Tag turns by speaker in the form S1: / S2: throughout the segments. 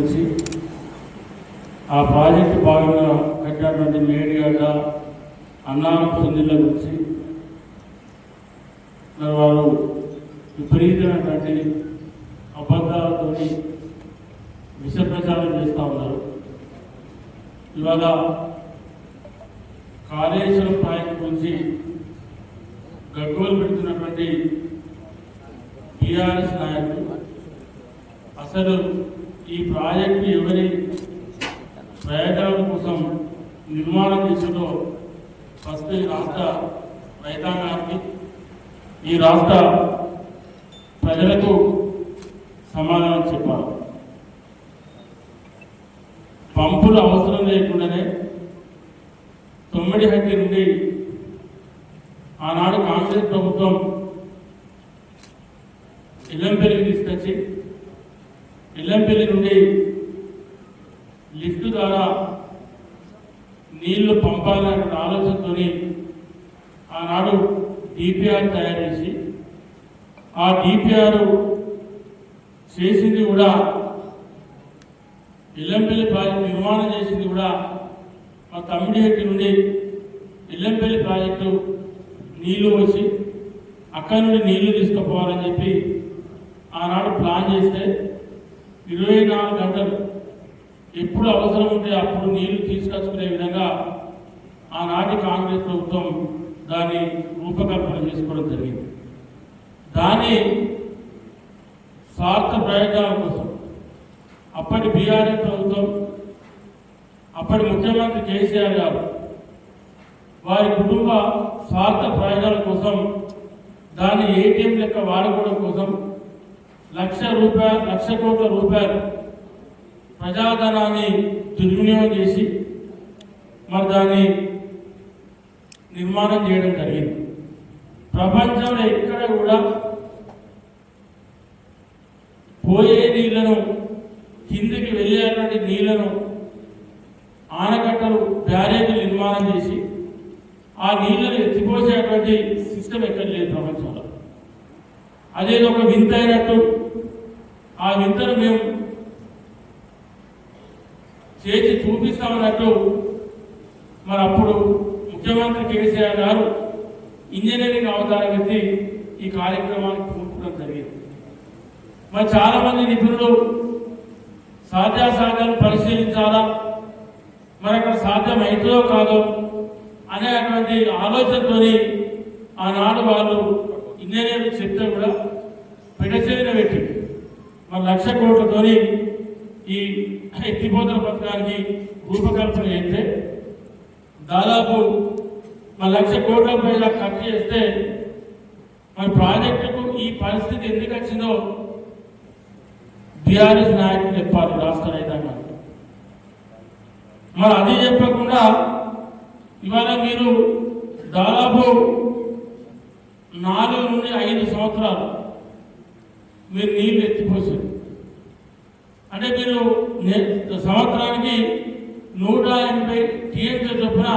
S1: గురించి, ఆ ప్రాజెక్టు భాగంగా కట్టినటువంటి మేడిగడ్డ అన్నారం సుందిళ్ళ గురించి మరి వారు విపరీతమైనటువంటి అబద్ధాలతో విష ప్రచారం చేస్తూ ఉన్నారు. ఇవాళ కాళేశ్వరం ప్రాజెక్టు గురించి గగ్గోలు పెడుతున్నటువంటి టీఆర్ఎస్ నాయకులు అసలు ఈ ప్రాజెక్టు ఎవరి ప్రయోజనాల కోసం నిర్మాణం చేసిందో ఫస్ట్ ఈ రాష్ట్ర రైతాంగానికి, ఈ రాష్ట్ర ప్రజలకు సమాధానం చెప్పాలి. పంపులు అవసరం లేకుండానే తొమ్మిడిహట్టి నుండి ఆనాడు కాంగ్రెస్ ప్రభుత్వం ఇల్లంపల్లికి తీసుకొచ్చి ఇల్లంపల్లి నుండి లిఫ్ట్ ద్వారా నీళ్లు పంపాలనే ఆలోచనతో ఆనాడు డిపిఆర్ తయారు చేసి, ఆ డిపిఆర్ చేసింది కూడా ఇల్లంపల్లి ప్రాజెక్టు నిర్మాణం చేసింది కూడా మా తమ్మిడిహట్టి నుండి ఇల్లంపల్లి ప్రాజెక్టు నీళ్లు వచ్చి అక్కడి నుండి నీళ్లు తీసుకుపోవాలని చెప్పి ఆనాడు ప్లాన్ చేస్తే 24 గంటలు ఎప్పుడు అవసరం ఉంటే అప్పుడు నీళ్లు తీసుకొచ్చుకునే విధంగా ఆనాటి కాంగ్రెస్ ప్రభుత్వం దాన్ని రూపకల్పన చేసుకోవడం జరిగింది. దాని స్వార్థ ప్రయోజనాల కోసం అప్పటి బీఆర్ఎస్ ప్రభుత్వం, అప్పటి ముఖ్యమంత్రి కేసీఆర్ గారు వారి కుటుంబ స్వార్థ ప్రయోజనాల కోసం దాన్ని ఏటీఎం లెక్క వాడుకోవడం కోసం లక్ష కోట్ల రూపాయలు ప్రజాధనాన్ని దుర్వినియోగం చేసి మరి దాన్ని నిర్మాణం చేయడం జరిగింది. ప్రపంచంలో ఎక్కడ కూడా పోయే నీళ్లను, కిందికి వెళ్ళేటువంటి నీళ్లను ఆనకట్టలు, బ్యారేజీలు నిర్మాణం చేసి ఆ నీళ్లను ఎత్తిపోసేటువంటి సిస్టమ్ ఎక్కడ లేదు ప్రపంచంలో. అదేదో ఒక వింత అయినట్టు ఆ వింతను మేము చేసి చూపిస్తామన్నట్టు మరి అప్పుడు ముఖ్యమంత్రి కేసీఆర్ గారు ఇంజనీరింగ్ అవతారం ఎత్తి ఈ కార్యక్రమానికి పూనుకోవడం జరిగింది. మరి చాలామంది నిపుణులు సాధ్యాసాధ్యాలు పరిశీలించాలా, మరి అక్కడ సాధ్యం అవుతుందో కాదో అనేటువంటి ఆలోచనతో ఆనాడు వాళ్ళు ఇంజనీర్లు చెప్తే కూడా పెడచేరిన పెట్టి మరి 1,00,000 కోట్లతో ఈ ఎత్తిపోతల పథకానికి రూపకల్పన చేస్తే దాదాపు మరి 1,00,000 కోట్ల పైన ఖర్చు చేస్తే మరి ప్రాజెక్టుకు ఈ పరిస్థితి ఎందుకు వచ్చిందో బీఆర్ఎస్ నాయకులు చెప్పాలి రాష్ట్ర రైతాంగానికి. మరి అది చెప్పకుండా ఇవాళ మీరు దాదాపు 4 నుండి 5 సంవత్సరాలు మీరు నీళ్లు ఎత్తిపోసారు. అంటే మీరు సంవత్సరానికి 180 టీఎంసీ చొప్పున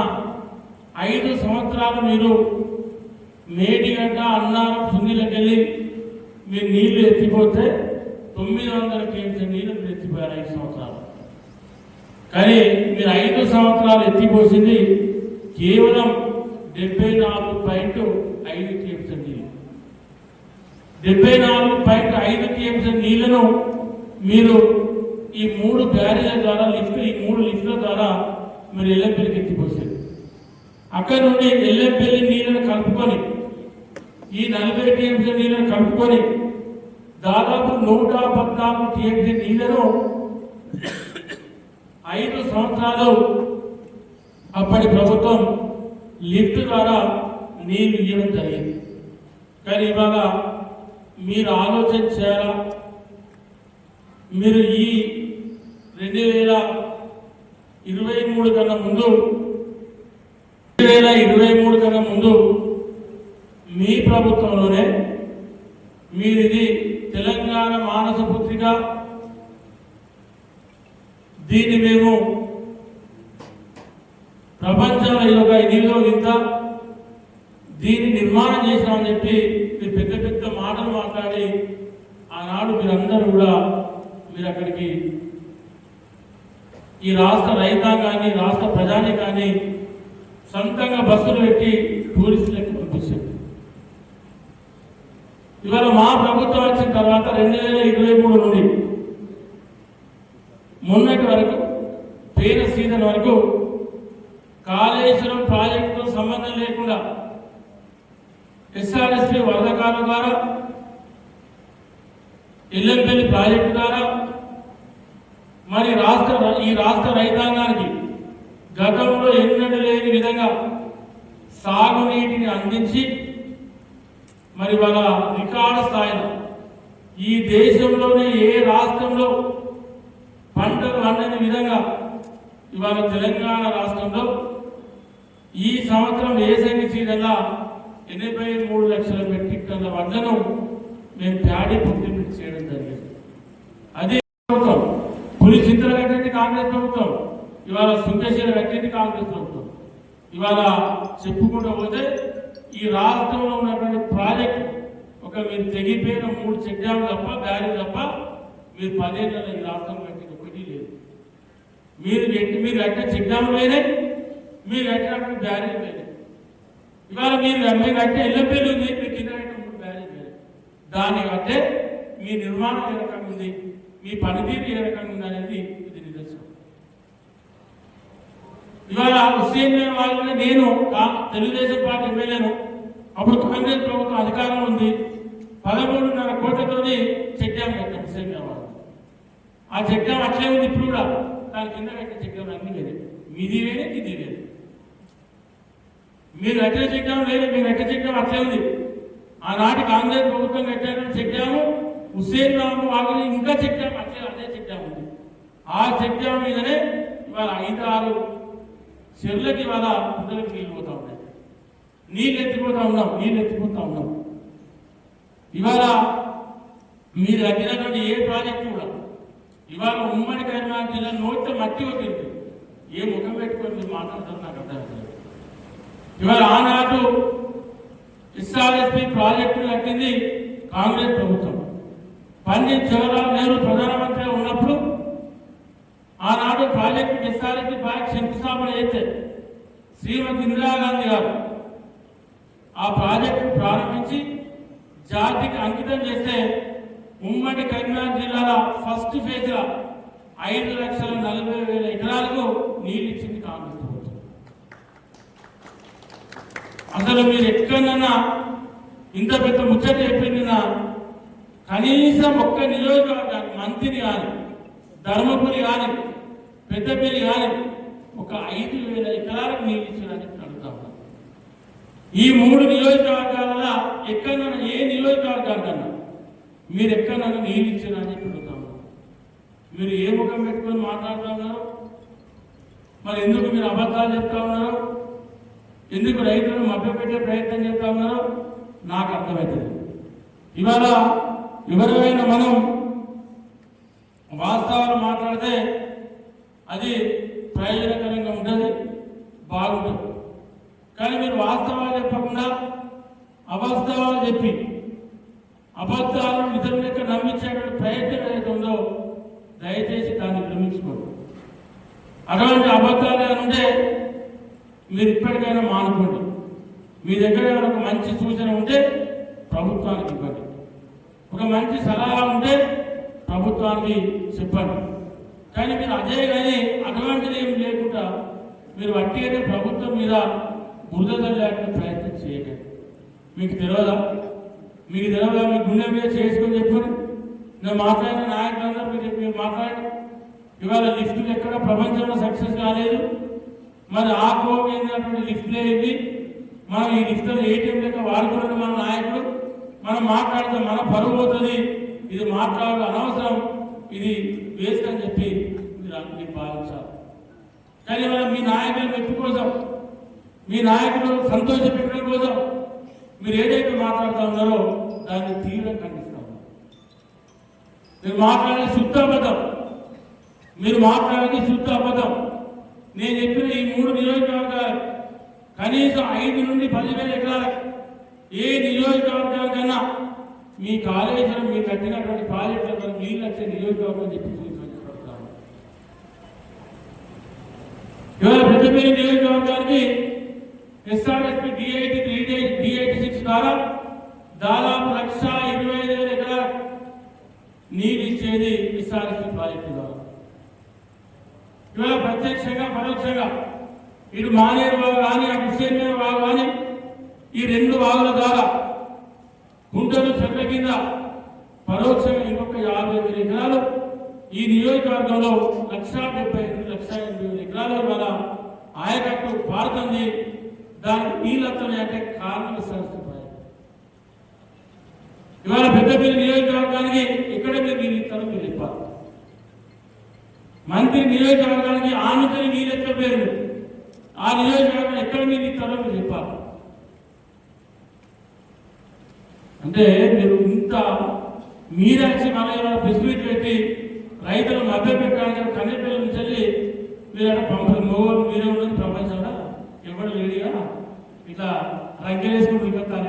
S1: 5 సంవత్సరాలు మీరు మేడిగడ్డ, అన్నారం, సుందిళ్ళకి వెళ్ళి మీరు నీళ్లు ఎత్తిపోతే 900 టీఎంసీ నీళ్లు మీరు ఎత్తిపోయారు 5 సంవత్సరాలు. కానీ మీరు 5 సంవత్సరాలు ఎత్తిపోసింది కేవలం 74.5 టీఎంసీ నీళ్ళు. 74.5 టీఎంసీ నీళ్లను మీరు ఈ 3 బ్యారేజ్ల ద్వారా ఈ 3 లిఫ్ట్ల ద్వారా మీరు ఎల్లంపల్లికి ఎత్తిపోసారు. అక్కడ నుండి ఎల్లంపల్లి నీళ్లను కలుపుకొని ఈ 40 టీఎంసీ నీళ్లను కలుపుకొని దాదాపు 114 టీఎంసీ నీళ్లను 5 సంవత్సరాలు అప్పటి ప్రభుత్వం లిఫ్ట్ ద్వారా నీళ్లు ఇవ్వడం జరిగింది. కానీ ఇవాళ మీరు ఆలోచన చేయాలా, మీరు ఈ 2023 కన్నా ముందు మీ ప్రభుత్వంలోనే మీరు ఇది తెలంగాణ మానస పుత్రిక, దీన్ని మేము ప్రపంచంలో ఇదిలో ఇంత దీన్ని నిర్మాణం చేసినామని చెప్పి మీరు పెద్ద పెద్ద మాటలు మాట్లాడి ఆనాడు మీరందరూ కూడా మీరు అక్కడికి ఈ రాష్ట్ర రైతాంగాన్ని రాష్ట్ర ప్రజానికాన్ని సొంతంగా బస్సులు పెట్టి టూరిస్టులకు పంపించారు. ఇవాళ మా ప్రభుత్వం వచ్చిన తర్వాత 2023 నుండి మొన్నటి వరకు పేర సీజన్ వరకు కాళేశ్వరం ప్రాజెక్టుతో సంబంధం లేకుండా ఎస్ఆర్ఎస్పీ వరదకాల ద్వారా ఎల్లంపల్లి ప్రాజెక్టు ద్వారా మరి ఈ రాష్ట్ర రైతాంగానికి గతంలో ఎన్నడూ లేని విధంగా సాగునీటిని అందించి మరి వాళ్ళ రికార్డు స్థాయిలో ఈ దేశంలోనే ఏ రాష్ట్రంలో పంటలు అందని విధంగా ఇవాళ తెలంగాణ రాష్ట్రంలో ఈ సంవత్సరం వేసవి సీజన్లో 83 లక్షల మెట్రిక్ టన్నుల వడ్లను మేము ప్యాడీ పుట్టింపు చేయడం జరిగింది. అదే ప్రభుత్వం పులి చింతలు కట్టింది కాంగ్రెస్ ప్రభుత్వం, ఇవాళ సుంకశీల కట్టింది కాంగ్రెస్ ప్రభుత్వం. ఇవాళ చెప్పుకుంటూ పోతే ఈ రాష్ట్రంలో ఉన్నటువంటి ప్రాజెక్టు ఒక మీరు తెగిపోయిన 3 చెక్ డ్యామ్ తప్ప బ్యారీ తప్ప మీరు 10 ఏళ్ళలో ఈ రాష్ట్రం కట్టిన ఒకటి లేదు. మీరు కట్టిన చెక్ డ్యామ్ వేరే, మీరు కట్టినటువంటి బ్యారీ వేరే. ఇవాళ మీరు కట్టే ఎల్లపల్లి ఉంది, మీరు కింద కట్టిన 3 బ్యారీ వేరే. దాన్ని కట్టే మీ నిర్మాణం ఏ రకంగా ఉంది, మీ పనితీరు ఏ రకంగా ఉంది అనేది ఇది నిదర్శనం. ఇవాళ హుస్సేన్ వాళ్ళని నేను తెలుగుదేశం పార్టీ ఎమ్మెల్యేను, అప్పుడు కాంగ్రెస్ ప్రభుత్వం అధికారంలో ఉంది, 13.5 కోట్లతోని చెక్ డ్యామ్ కట్టాం హుస్సేన్ వాళ్ళు. ఆ చెక్ డ్యామ్ అట్లే ఉంది ఇప్పుడు కూడా, దాని కింద కట్టిన చెక్ డ్యామ్ అన్ని వేరే, మీది వేరే ఇది వేరే. మీరు కట్టిన చెక్ డ్యామ్ లేదు, మీరు కట్టిన చెక్ డ్యామ్ అట్లే ఉంది. ఆనాటి కాంగ్రెస్ ప్రభుత్వం కట్టారని చెక్ డ్యాము హుస్సేన్ వాళ్ళు ఇంకా చెక్ డ్యామ్ అట్లే అదే చెక్ డ్యామ్ ఉంది. ఆ చెక్ డ్యామ్ మీదనే ఇవాళ 5-6 చెర్లకి ఇవాళ పిల్లలకి నీళ్ళు పోతా ఉన్నాయి, నీళ్ళు ఎత్తిపోతా ఉన్నాం. ఇవాళ మీరు కట్టినటువంటి ఏ ప్రాజెక్టు కూడా ఇవాళ ఉమ్మడి కరీంనగర్ జిల్లా నోట్ల మట్టి వచ్చింది. ఏ ముఖం పెట్టుకొని మీరు మాట్లాడతారు నాకు అర్థం. ఇవాళ ఆనాడు ఎస్ఆర్ఎస్పీ ప్రాజెక్టులు కట్టింది కాంగ్రెస్ ప్రభుత్వం. పండిత్ జవహర్లాల్ నెహ్రూ ప్రధానమంత్రిగా ఉన్నప్పుడు ఆనాడు ప్రాజెక్టు ఎస్ఆర్ఎస్పీ ప్రాజెక్టు శంకుస్థాపన చేస్తే శ్రీమతి ఇందిరాగాంధీ గారు ఆ ప్రాజెక్టు ప్రారంభించి జాతికి అంకితం చేస్తే ఉమ్మడి కరీంనగర్ జిల్లాలో ఫస్ట్ ఫేజ్ 5,40,000 ఎకరాలకు నీళ్ళు ఇచ్చింది కాంగ్రెస్ ప్రభుత్వం. అసలు మీరు ఎక్కడన్నా ఇంత పెద్ద ముచ్చట చెప్పింది, కనీసం ఒక్క నియోజకవర్గానికి మంత్రిని కానీ, ధర్మపురి కానీ, పెద్దపల్లి కానీ ఒక 5,000 ఎకరాలకు నీళ్ళు ఇచ్చారని అడుగుతాం. ఈ 3 నియోజకవర్గాల ఎక్కడన్నా ఏ నియోజకవర్గానికన్నా మీరు ఎక్కడన్నా నీళ్ళు ఇచ్చారని అడుగుతాం. మీరు ఏ ముఖం పెట్టుకొని మాట్లాడుతూ ఉన్నారు? మరి ఎందుకు మీరు అబద్ధాలు చెప్తా ఉన్నారు? ఎందుకు రైతులను మభ్యపెట్టే ప్రయత్నం చేస్తా ఉన్నారో నాకు అర్థమవుతుంది. ఇవాళ ఎవరైనా మనం వాస్తవాలు మాట్లాడితే అది ప్రయోజనకరంగా ఉంటుంది, బాగుంటుంది. కానీ మీరు వాస్తవాలు చెప్పకుండా అవాస్తవాలు చెప్పి అబద్ధాలను నిజం లెక్క నమ్మించేటువంటి ప్రయత్నం ఏదైతే ఉందో దయచేసి దాన్ని భ్రమించుకోండి. అటువంటి అబద్ధాలు ఉంటే మీరు ఇప్పటికైనా మానుకోండి. మీ దగ్గర ఒక మంచి సూచన ఉంటే ప్రభుత్వానికి ఇవ్వండి, ఒక మంచి సలహా ఉంటే ప్రభుత్వానికి చెప్పండి. కానీ మీరు అదే కానీ అటువంటిది ఏమి లేకుండా మీరు వట్టిగానే ప్రభుత్వం మీద బురద చల్లేటువంటి ప్రయత్నం చేయకండి. మీకు తెలియదా మీ గుండె మీద చేసుకొని చెప్పండి. నేను మాట్లాడిన నాయకులందరూ మీరు మాట్లాడండి. ఇవాళ లిఫ్టులు ఎక్కడ ప్రపంచంలో సక్సెస్ కాలేదు, మరి ఆ కోవినటువంటి లిఫ్ట్ లేదు. మనం ఈ లిఫ్ట్లో ఏటీఎం లెక్క వాడుకున్నట్టు మన నాయకుడు మనం మాట్లాడితే మన పరువు పోతుంది, ఇది మాట్లాడడం అనవసరం, ఇది వేస్ట్ అని చెప్పి మీరు భావించాలి. కానీ మనం మీ నాయకుల మెప్పు కోసం, మీ నాయకులు సంతోషపెట్టడం కోసం మీరు ఏదైతే మాట్లాడుతూ ఉన్నారో దాన్ని తీవ్రంగా ఖండిస్తాం. మీరు మాట్లాడే శుద్ధ అబద్ధం, మీరు మాట్లాడేది శుద్ధ అబద్ధం. నేను చెప్పిన ఈ 3 నియోజకవర్గాలు కనీసం 5 నుండి 10,000 ఎకరాలకు ఏ నియోజకవర్గానికన్నా మీ కాళేశ్వరం మీరు కట్టినటువంటి ప్రాజెక్టులకు నీళ్ళు వచ్చే నియోజకవర్గం చెప్పి చూపించాను. ఎస్ఆర్ఎస్పి D86 ద్వారా దాదాపు 1,25,000 ఎకరాల నీరు ఇచ్చేది ఎస్ఆర్ఎస్పి ప్రాజెక్టు ద్వారా. ఇవాళ ప్రత్యక్షంగా పరోక్షంగా ఇటు మానేరు వాగు కానీ అటు హుస్సేన్పేట వాగు కానీ ఈ 2 వాగుల ద్వారా గుంటలు చెట్ల కింద పరోక్షంగా ఇంకొక 50,000 ఎకరాలు ఈ నియోజకవర్గంలో 1,75,000 ఎకరాలు ఇవాళ ఆయకట్టు పారుతుంది. దానికి నీళ్ళత్తనే అంటే కారణం సంస్థ. ఇవాళ పెద్దపల్లి నియోజకవర్గానికి ఎక్కడ మీరు నీళ్ళు ఇస్తారో మీరు చెప్పాలి. మంత్రి నియోజకవర్గానికి ఆనుకొని నీళ్ళు ఎత్తలేరు. ఆ నియోజకవర్గం ఎక్కడ మీరు ఇస్తారో మీరు చెప్పాలి. అంటే మీరు ఇంత మీరచ్చి మన ఫెసిలిటీ పెట్టి రైతులు మధ్య పెట్టడానికి కన్నెపిల్లల నుంచి వెళ్ళి మీరు పంపలు మొగోళ్ళు మీరే ఉన్నది ప్రపంచంలో ఎవరు లేడిగా ఇట్లా రంకెలేసుకుంటూ ఇంకొస్తాను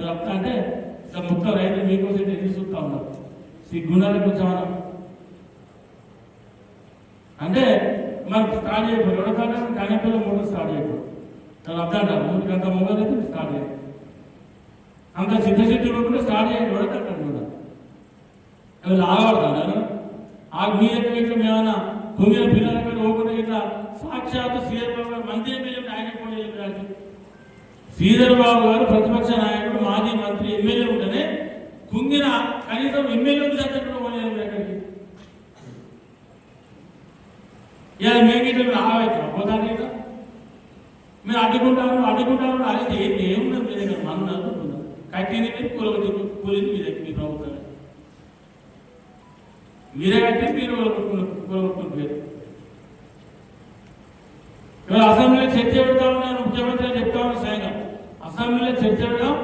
S1: చెప్తా అంటే ఇట్లా మొత్తం రైతులు మీకోసం ఎదురు చూస్తూ ఉన్నారు. సిగ్గుండాలి కూర్చోమన్నా అంటే మనకు స్టార్ట్ చేయకూడదు. ఎవరికాడ కన్నెపిల్ల మూడు స్టార్ట్ చేయకూడదు. తను అర్థం అంటారు మూడుకి అంత మొగలు అయితే స్టార్ట్ చేయకూడదు. అంత సిద్ధసిద్ధులు కూడా స్టార్ట్ చేయండి. ఎవరికక్కడ కూడా అవి ఆగబడతాను ఆ మీ దగ్గర ఇట్లా మేమన్నా తొమ్మిది పిల్లల దగ్గర పోకుండా ఇట్లా సాక్షాత్తు శ్రీధర్ బాబు గారు మంత్రి ఎమ్మెల్యే ఆయన కూడా చెప్పారు. శ్రీధర్ బాబు గారు ప్రతిపక్ష నాయకుడు మాజీ మంత్రి ఎమ్మెల్యే ఉంటేనే కుంగిన కనీసం ఎమ్మెల్యేలు చక్కగా పోలేదు ఎక్కడికి. ఇలా మేము ఇట్లా ఆగవుతాం పోతాను ఇట్లా మీరు అడ్డుకుంటాను అడిగితే ఏమున్నది మీ దగ్గర మన అనుకుంటున్నాం. కట్టింది మీరు కూలింది మీ దగ్గర మీ ప్రభుత్వం మీరే కట్టి మీరు కూలగొట్టుకుంటారు. ఇవాళ అసెంబ్లీలో చర్చ పెడతా ఉన్నాను. ముఖ్యమంత్రి చెప్తా ఉన్నాను స్వయంగా అసెంబ్లీలో చర్చ పెడదాం.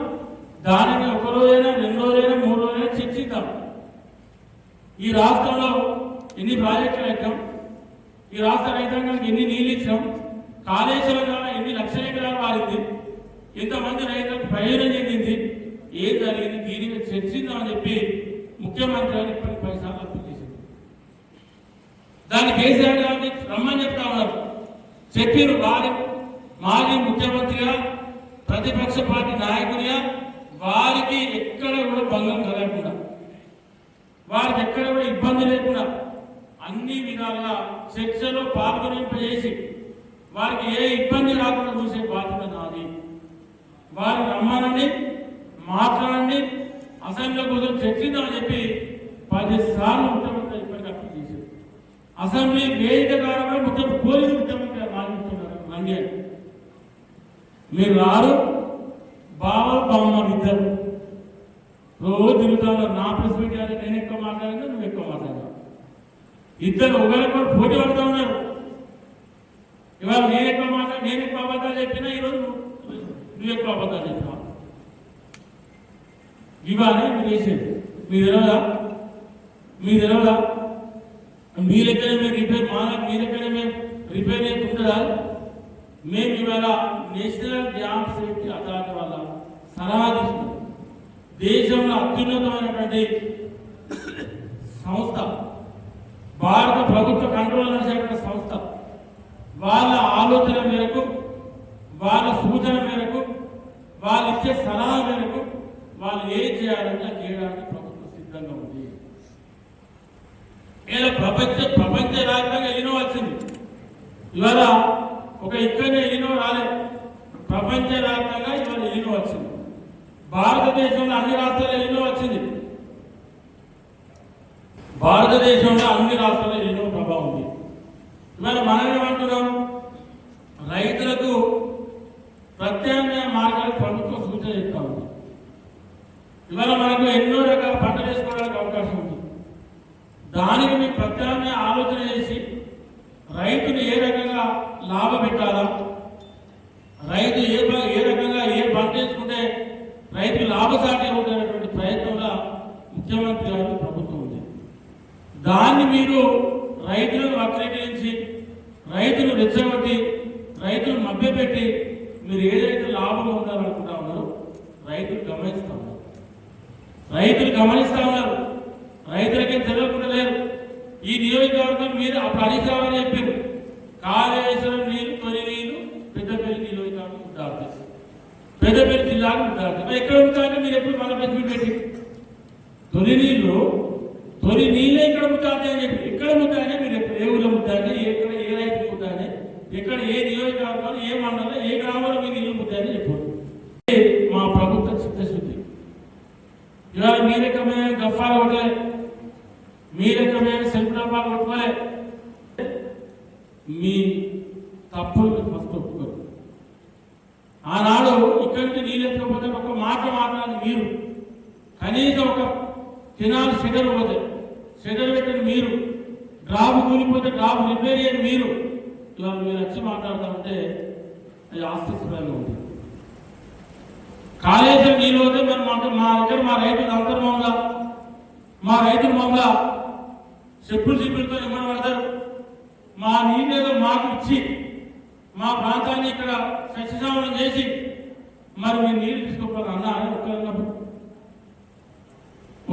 S1: దానిని 1 రోజైనా 2 రోజైనా 3 రోజైనా చర్చిద్దాం. ఈ రాష్ట్రంలో ఎన్ని ప్రాజెక్టులు పెట్టాం, ఈ రాష్ట్ర రైతాంగానికి ఎన్ని నీళ్ళు ఇచ్చాం, కాళేశ్వరం ద్వారా ఎన్ని లక్షల ఎకరాలు మారింది, ఎంతమంది రైతులకు ప్రయోజనం చెందింది, ఏం జరిగింది, దీని మీద చర్చిద్దామని చెప్పి ముఖ్యమంత్రి గారు ఇప్పటికి 10 సార్లు అప్పీల్ చేసింది. దాన్ని కేసీఆర్ గారిని రమ్మని చెప్తా ఉన్నారు. చెప్పారు వారి మాజీ ముఖ్యమంత్రిగా ప్రతిపక్ష పార్టీ నాయకునిగా వారికి ఎక్కడ కూడా భంగం కలగకుండా వారికి ఎక్కడ కూడా ఇబ్బంది లేకుండా అన్ని విధాలుగా చర్చలో పాల్గొనింపజేసి వారికి ఏ ఇబ్బంది రాకుండా చూసే బాధ్యత నాది. వారు రమ్మనండి, మాట్లాడండి, అసెంబ్లీ కోసం చర్చిద్దామని చెప్పి 10 సార్లు ముఖ్యమంత్రి ఇప్పటికీ అప్పీల్ చేశారు. అసెంబ్లీ వేదిక ద్వారా పోలీసు ముఖ్యమంత్రి మాట్లాడుతున్నారు. రండి మీరు రారు, బామ్మ ఇద్దరు రోజు తిరుగుతా ఉన్నారు. నా ప్రెస్ మీట్ అంటే నేను ఎక్కువ మాట్లాడినా నువ్వు ఎక్కువ మాట్లాడినా ఇద్దరు ఒకరికొకరు పోటీ పడుతూ ఉన్నారు. ఇవాళ నేను ఎక్కువ అబద్ధాలు చెప్పినా ఈరోజు నువ్వు ఎక్కువ అబద్ధాలు చెప్పినా ఇవాళ మీరు చేసేది మీ తెలవదా మీ లెక్కనే మేము రిపేర్ మీ లెక్కనే మేము రిపేర్ చేయకుంటుందా? మేము ఇవాళ నేషనల్ డ్యామ్ సేఫ్టీ అథారిటీ వల్ల సలహా తీసుకున్నాం. దేశంలో అత్యున్నతమైనటువంటి సంస్థ, భారత ప్రభుత్వ కంట్రోల్ చేసిన సంస్థ వాళ్ళ ఆలోచన మేరకు, వాళ్ళ సూచన మేరకు, వాళ్ళు ఇచ్చే సలహా మేరకు వాళ్ళు ఏం చేయాలంటే చేయడానికి ప్రభుత్వం సిద్ధంగా ఉంది. ఇలా ప్రపంచ వ్యాప్తంగా ఎన్నో వచ్చింది. ఇవాళ ఒక ఇక్కడనే ఎన్నో రాలేదు, ప్రపంచ వ్యాప్తంగా ఇవాళ ఎన్నో వచ్చింది. భారతదేశంలో అన్ని రాష్ట్రాల్లో ఎన్నో వచ్చింది. భారతదేశంలో అన్ని రాష్ట్రాల్లో ఎన్నో ప్రభావం ఉంది. ఇవాళ మనం ఏమంటున్నాం, రైతులకు ప్రత్యామ్నాయ మార్గాలు ప్రభుత్వం సూచన చేస్తూ ఉంది. ఇవాళ మనకు ఎన్నో రకాల పంటలు వేసుకోవడానికి అవకాశం ఉంది. దానికి మేము ప్రత్యామ్నాయ ఆలోచన చేసి రైతుని ఏ రకంగా లాభ పెట్టాలా, రైతు ఏ రకంగా ఏ పంట వేసుకుంటే రైతులు లాభసాటి అవుతున్నటువంటి ప్రయత్నంలో ముఖ్యమంత్రి గారి ప్రభుత్వం ఉంది. దాన్ని మీరు రైతులను వక్రీకరించి, రైతులు రెచ్చగొట్టి, రైతులు మభ్యపెట్టి మీరు ఏదైతే లాభం ఉండాలనుకుంటా ఉన్నారో రైతులు గమనిస్తూ ఉన్నారు. రైతులకే తెలియకుండా లేరు. ఈ నియోజకవర్గం మీరు అప్పుడు అధికారమని చెప్పారు. కాళేశ్వరం నీళ్ళు, తొలి నీళ్ళు పెద్దపల్లి నియోజకవర్గం తొలి నీళ్ళే ఇక్కడ ముద్దానే అని చెప్పి ఎక్కడ ముద్దానే మీరు ఏ ఊళ్ళో ముద్దానే ఎక్కడ ఏ రైతు ముద్దానే ఎక్కడ ఏ నియోజకవర్గంలో ఏ మండలంలో ఏ గ్రామంలో మీ నీళ్ళు ముద్దానే చెప్పారు. మా ప్రభుత్వ చిత్తశుద్ధి. ఇవాళ మీ రకమే గఫాలు కొట్టలే, మీ రకమే సెల్ఫ్ డబ్బాలు కొట్టుకోలే. మీ తప్పులు ఫస్ట్ ఒప్పుకోరు. ఆనాడు ఇక్కడి నుంచి నీళ్ళు ఎత్తుకపోతే ఒక మాట మాట్లాడి మీరు కనీసం ఒక కెనాల్ షెడర్ పోతే షెడర్ పెట్టిన మీరు, డ్రాబు కూలిపోతే డ్రాబు రిపేర్ చేయని మీరు, ఇవాళ మీరు వచ్చి మాట్లాడుతూ ఉంటే అది ఆసక్తికరంగా ఉంటుంది. కాళేశ్వరం నీళ్ళు పోతే మనం మా దగ్గర మా రైతులు అంతర్మంగా మా రైతుల మమ్మల్ని చెప్పులతో ఇమ్మని పడతారు. మా నీళ్ళలో మాకు ఇచ్చి మా ప్రాంతాన్ని ఇక్కడ సస్యశామలం చేసి మరి మీరు నీళ్ళు తీసుకోవాలి అన్నా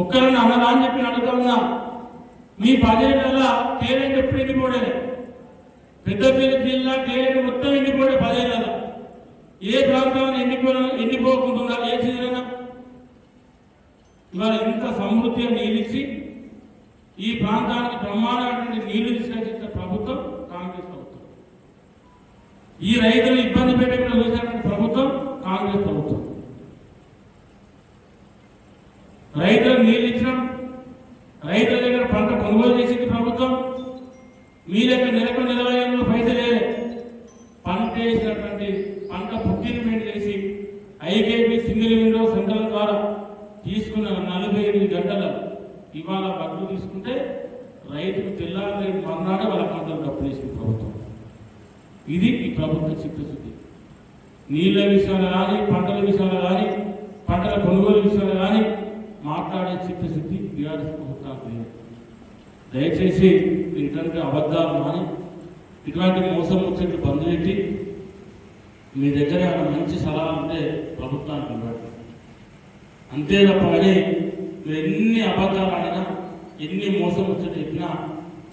S1: ఒక్కరన్నా అన్నదా అని చెప్పి అడుగుతా ఉన్నా. మీ 10 ఏళ్ళ కేరళ ఎప్పుడు ఎండిపోడే, పెద్దపల్లి జిల్లా కేరళ మొత్తం ఎండిపోడే 10 ఏళ్ళ. ఏ ప్రాంతాన్ని ఎండిపోకుండా ఏ సీజన్ ఇవాళ ఇంత సమృద్ధిగా నీళ్ళిచ్చి ఈ ప్రాంతానికి బ్రహ్మాండమైనటువంటి నీళ్లు తీసుకొచ్చిన ప్రభుత్వం కాంగ్రెస్ ప్రభుత్వం. ఈ రైతులు ఇబ్బంది పెట్టకుండా చూసినటువంటి ప్రభుత్వం కాంగ్రెస్ ప్రభుత్వం. రైతులకు నీళ్ళు ఇచ్చినాం, రైతుల దగ్గర పంట కొనుగోలు చేసింది ప్రభుత్వం. మీ దగ్గర నెలకు 25 పైసలే పంట వేసినటువంటి పంట ప్రొక్యూర్మెంట్ చేసి ఐకేపీ సింగిల్ విండో సెంటర్ల ద్వారా తీసుకున్న 48 గంటల ఇవాళ బడ్లు తీసుకుంటే రైతుకు తెల్లారి మర్నాడే వాళ్ళ ఖాతాలో డబ్బులు వేసింది ప్రభుత్వం. ఇది ఈ ప్రభుత్వ చిత్తశుద్ధి. నీళ్ళ విషయాలు కానీ, పంటల విషయాలు కానీ, పంటల కొనుగోలు విషయాలు కానీ మాట్లాడే చిత్తశుద్ధి బీఆర్ఎస్ ప్రభుత్వానికి లేదు. దయచేసి ఇటువంటి అబద్ధాలు కానీ ఇటువంటి మోసం వచ్చేట్లు బంద్ పెట్టి మీ దగ్గర ఏమైనా మంచి సలహాలు ఉంటే ప్రభుత్వానికి ఇవ్వండి. అంతే తప్ప కానీ మీరు ఎన్ని అబద్ధాలు ఆడినా ఎన్ని మోసం వచ్చేట్టు చెప్పినా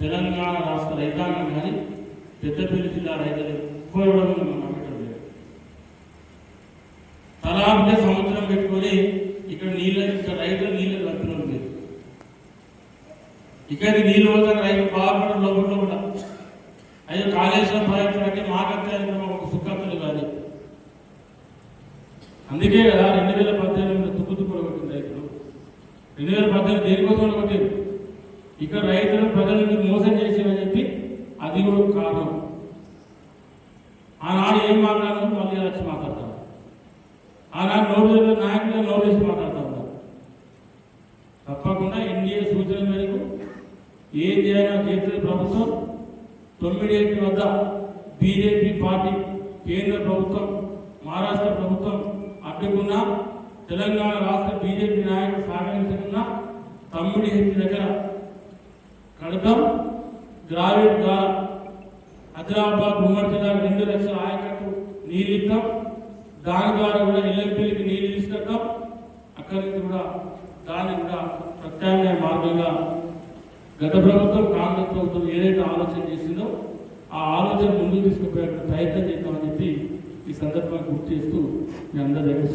S1: తెలంగాణ రాష్ట్ర రైతాంగం కానీ పెద్దపల్లి జిల్లా రైతులు ఎక్కువ నమ్మకం లేదు. తలాంటే సముద్రం పెట్టుకొని ఇక్కడ ఇక్కడ రైతులు నీళ్ళు కప్పిన లేదు. ఇక్కడికి నీళ్ళు పోతాను రైతు బాగుపడ లోపల కూడా అయ్యో కాళేశ్వరం ప్రాజెక్టు అంటే మాకత్తే ఒక సుఖాతులు కాదు. అందుకే కదా 2018 తుక్కుతు కూడా కొట్టింది రైతులు. 2018 దేనికోసం కొట్టారు? ఇక్కడ రైతులు ప్రజలను మోసం చేసామని చెప్పి అది కూడా కారణం. ఆనాడు ఏం మాట్లాడాలో మళ్ళీ వచ్చి మాట్లాడతారు. ఆనాడు నోటీసులు నాయకులు నోటీసు మాట్లాడుతూ ఉన్నారు. తప్పకుండా ఎన్డీఏ సూచన మేరకు ఏం చేయాలో చేతుల ప్రభుత్వం 9 ఏపీ వద్ద బీజేపీ పార్టీ కేంద్ర ప్రభుత్వం మహారాష్ట్ర ప్రభుత్వం అడ్డుకున్న తెలంగాణ రాష్ట్ర బీజేపీ నాయకులు సహకరించకున్న తమ్ముడి హెచ్చి దగ్గర కడతాం. ద్రావిడ్ ద్వారా హైదరాబాద్ ఉమ్మడి జిల్లాకు 2 లక్షల ఆయకట్టు నీళ్ళు ఇద్దాం. దాని ద్వారా కూడా ఎల్ఎంపీలకి నీళ్ళు తీసుకొద్దాం. అక్కడి నుంచి కూడా దాన్ని కూడా ప్రత్యామ్నాయ మార్గంగా గత ప్రభుత్వం కాంగ్రెస్ ప్రభుత్వం ఏదైతే ఆలోచన చేసిందో ఆ ఆలోచన ముందుకు తీసుకుపోయే ప్రయత్నం చేద్దామని చెప్పి ఈ సందర్భంగా గుర్తు చేస్తూ మీ అందరి దగ్గర